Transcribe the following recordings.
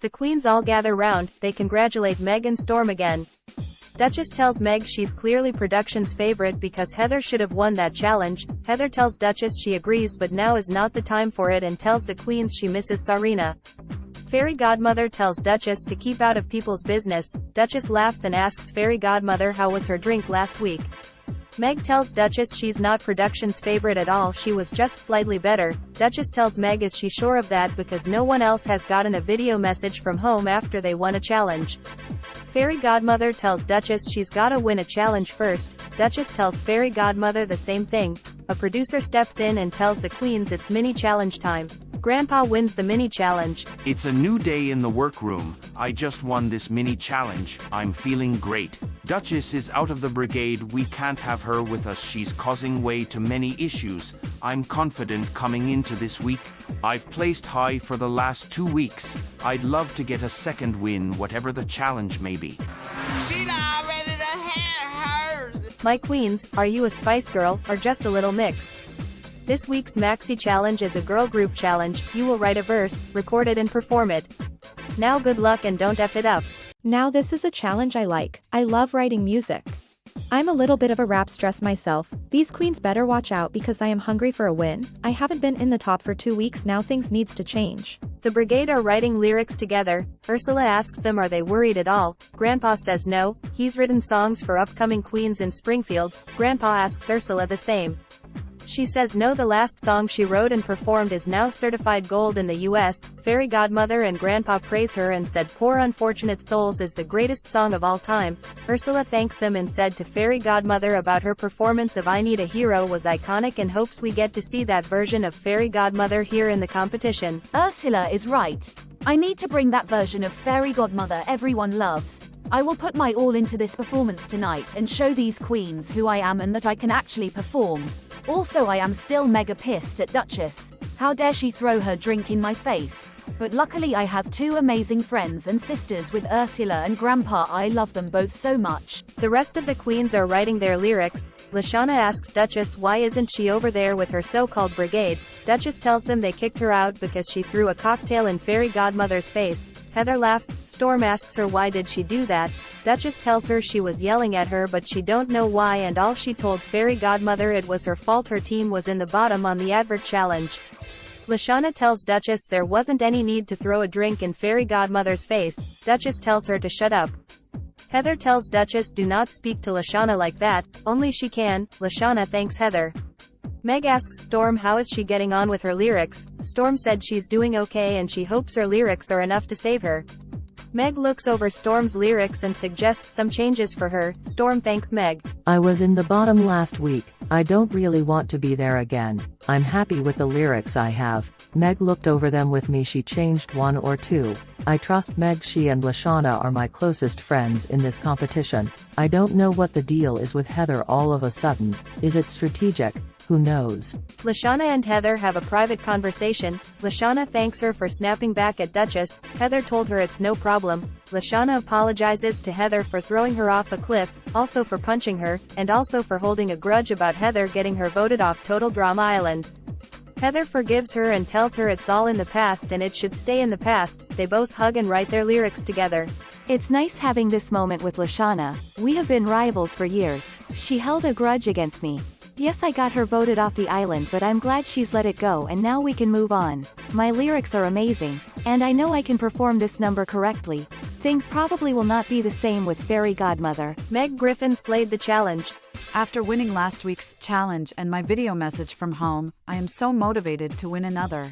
The queens all gather round, they congratulate Meg and Storm again. Duchess tells Meg she's clearly production's favorite because Heather should have won that challenge. Heather tells Duchess she agrees but now is not the time for it and tells the queens she misses Sarina. Fairy Godmother tells Duchess to keep out of people's business. Duchess laughs and asks Fairy Godmother how was her drink last week. Meg tells Duchess she's not production's favorite at all, she was just slightly better. Duchess tells Meg is she sure of that because no one else has gotten a video message from home after they won a challenge. Fairy Godmother tells Duchess she's gotta win a challenge first. Duchess tells Fairy Godmother the same thing. A producer steps in and tells the queens it's mini challenge time. Grandpa wins the mini challenge. It's a new day in the workroom. I just won this mini challenge. I'm feeling great. Duchess is out of the brigade. We can't have her with us. She's causing way to many issues. I'm confident coming into this week. I've placed high for the last 2 weeks. I'd love to get a second win, whatever the challenge may be. She's already the hair hers. My queens, are you a Spice Girl, or just a little mix? This week's Maxi Challenge is a girl group challenge. You will write a verse, record it and perform it. Now good luck and don't F it up. Now this is a challenge I like. I love writing music. I'm a little bit of a rap stress myself. These queens better watch out because I am hungry for a win. I haven't been in the top for 2 weeks now, things needs to change. The brigade are writing lyrics together. Ursula asks them are they worried at all. Grandpa says no, he's written songs for upcoming queens in Springfield. Grandpa asks Ursula the same. She says no, the last song she wrote and performed is now certified gold in the US. Fairy Godmother and Grandpa praise her and said Poor Unfortunate Souls is the greatest song of all time. Ursula thanks them and said to Fairy Godmother about her performance of I Need a Hero was iconic and hopes we get to see that version of Fairy Godmother here in the competition. Ursula is right. I need to bring that version of Fairy Godmother everyone loves. I will put my all into this performance tonight and show these queens who I am and that I can actually perform. Also, I am still mega pissed at Duchess. How dare she throw her drink in my face? But luckily I have 2 amazing friends and sisters with Ursula and Grandpa. I love them both so much. The rest of the queens are writing their lyrics. Lashana asks Duchess why isn't she over there with her so-called brigade. Duchess tells them they kicked her out because she threw a cocktail in Fairy Godmother's face. Heather laughs. Storm asks her why did she do that. Duchess tells her she was yelling at her but she don't know why and all she told Fairy Godmother it was her fault her team was in the bottom on the advert challenge. Lashana tells Duchess there wasn't any need to throw a drink in Fairy Godmother's face. Duchess tells her to shut up. Heather tells Duchess do not speak to Lashana like that, only she can. Lashana thanks Heather. Meg asks Storm how is she getting on with her lyrics. Storm said she's doing okay and she hopes her lyrics are enough to save her. Meg looks over Storm's lyrics and suggests some changes for her. Storm thanks Meg. I was in the bottom last week. I don't really want to be there again. I'm happy with the lyrics I have. Meg looked over them with me. She changed 1 or 2. I trust Meg. She and Lashana are my closest friends in this competition. I don't know what the deal is with Heather all of a sudden. Is it strategic? Who knows? Lashana and Heather have a private conversation. Lashana thanks her for snapping back at Duchess. Heather told her it's no problem. Lashana apologizes to Heather for throwing her off a cliff, also for punching her, and also for holding a grudge about Heather getting her voted off Total Drama Island. Heather forgives her and tells her it's all in the past and it should stay in the past. They both hug and write their lyrics together. It's nice having this moment with Lashana. We have been rivals for years. She held a grudge against me. Yes, I got her voted off the island, but I'm glad she's let it go and now we can move on. My lyrics are amazing, and I know I can perform this number correctly. Things probably will not be the same with Fairy Godmother. Meg Griffin slayed the challenge. After winning last week's challenge and my video message from home, I am so motivated to win another.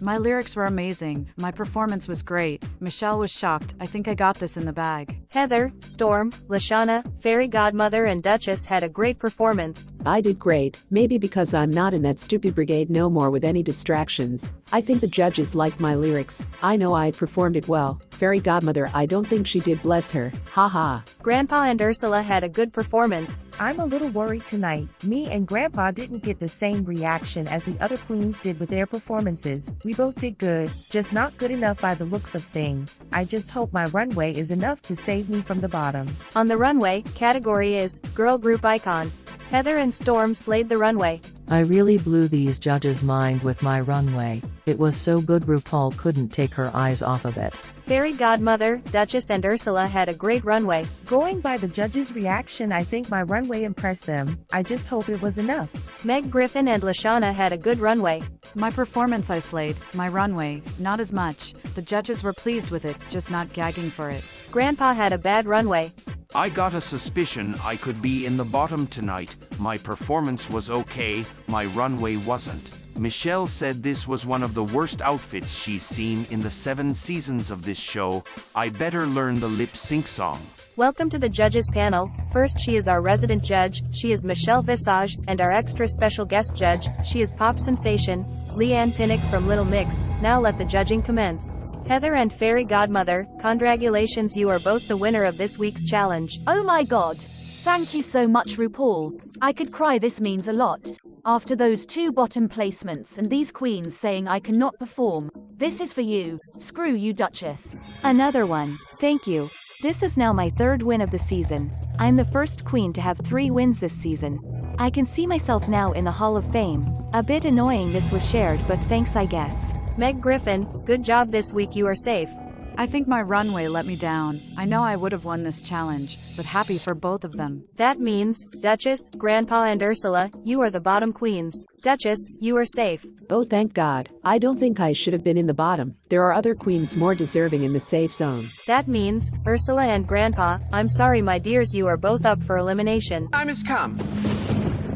My lyrics were amazing, my performance was great, Michelle was shocked, I think I got this in the bag. Heather, Storm, Lashana, Fairy Godmother and Duchess had a great performance. I did great, maybe because I'm not in that stupid brigade no more with any distractions. I think the judges liked my lyrics. I know I performed it well. Fairy Godmother, I don't think she did, bless her. Haha. Grandpa and Ursula had a good performance. I'm a little worried tonight. Me and Grandpa didn't get the same reaction as the other queens did with their performances. We both did good, just not good enough by the looks of things. I just hope my runway is enough to save me from the bottom. On the runway, category is Girl Group Icon. Heather and Storm slayed the runway. I really blew these judges' mind with my runway. It was so good RuPaul couldn't take her eyes off of it. Fairy Godmother, Duchess and Ursula had a great runway. Going by the judges' reaction, I think my runway impressed them. I just hope it was enough. Meg Griffin and Lashana had a good runway. My performance I slayed, my runway, not as much. The judges were pleased with it, just not gagging for it. Grandpa had a bad runway. I got a suspicion I could be in the bottom tonight. My performance was okay, my runway wasn't. Michelle said this was one of the worst outfits she's seen in the 7 seasons of this show. I better learn the lip sync song. Welcome to the judges panel. First, she is our resident judge. She is Michelle Visage, and our extra special guest judge. She is pop sensation Leanne Pinnock from Little Mix. Now let the judging commence. Heather and Fairy Godmother, congratulations, you are both the winner of this week's challenge. Oh my god. Thank you so much, RuPaul. I could cry, this means a lot. After those 2 bottom placements and these queens saying I cannot perform, this is for you. Screw you, Duchess. Another one. Thank you. This is now my 3rd win of the season. I'm the first queen to have 3 wins this season. I can see myself now in the Hall of Fame. A bit annoying this was shared, but thanks I guess. Meg Griffin, good job this week, you are safe. I think my runway let me down. I know I would have won this challenge, but happy for both of them. That means, Duchess, Grandpa and Ursula, you are the bottom queens. Duchess, you are safe. Oh, thank God. I don't think I should have been in the bottom. There are other queens more deserving in the safe zone. That means, Ursula and Grandpa, I'm sorry my dears, you are both up for elimination. Time has come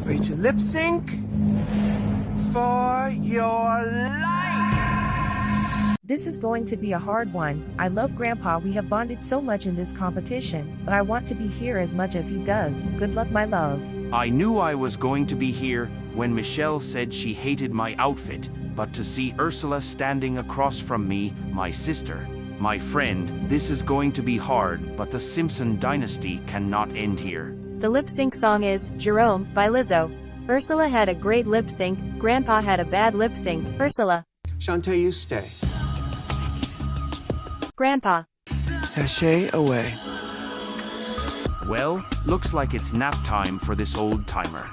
for you to lip sync for your life. This is going to be a hard one. I love Grandpa. We have bonded so much in this competition, but I want to be here as much as he does. Good luck, my love. I knew I was going to be here when Michelle said she hated my outfit, but to see Ursula standing across from me, my sister, my friend, this is going to be hard, but the Simpson dynasty cannot end here. The lip sync song is Jerome by Lizzo. Ursula had a great lip sync, Grandpa had a bad lip sync. Ursula. Shantae, you stay. Grandpa. Sashay away. Well, looks like it's nap time for this old timer.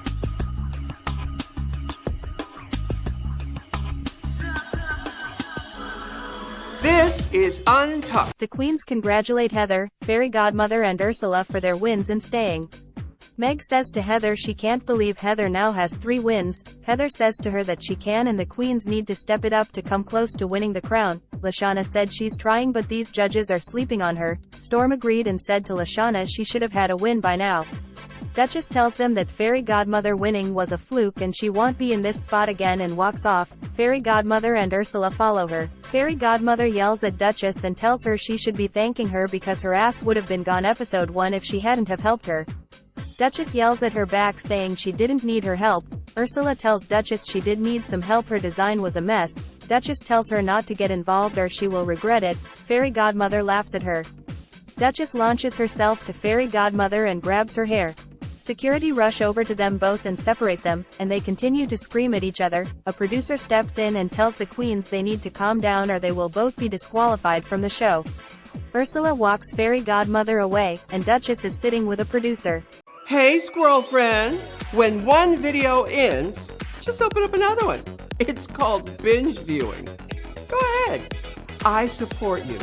This is untucked. The queens congratulate Heather, Fairy Godmother and Ursula for their wins and staying. Meg says to Heather she can't believe Heather now has 3 wins. Heather says to her that she can and the queens need to step it up to come close to winning the crown. Lashana said she's trying but these judges are sleeping on her. Storm agreed and said to Lashana she should have had a win by now. Duchess tells them that Fairy Godmother winning was a fluke and she won't be in this spot again and walks off. Fairy Godmother and Ursula follow her. Fairy Godmother yells at Duchess and tells her she should be thanking her because her ass would have been gone episode 1 if she hadn't have helped her. Duchess yells at her back saying she didn't need her help. Ursula tells Duchess she did need some help, her design was a mess. Duchess tells her not to get involved or she will regret it. Fairy Godmother laughs at her. Duchess launches herself to Fairy Godmother and grabs her hair. Security rush over to them both and separate them, and they continue to scream at each other. A producer steps in and tells the queens they need to calm down or they will both be disqualified from the show. Ursula walks Fairy Godmother away, and Duchess is sitting with a producer. Hey, squirrel friend. When one video ends, just open up another one. It's called binge viewing. Go ahead. I support you.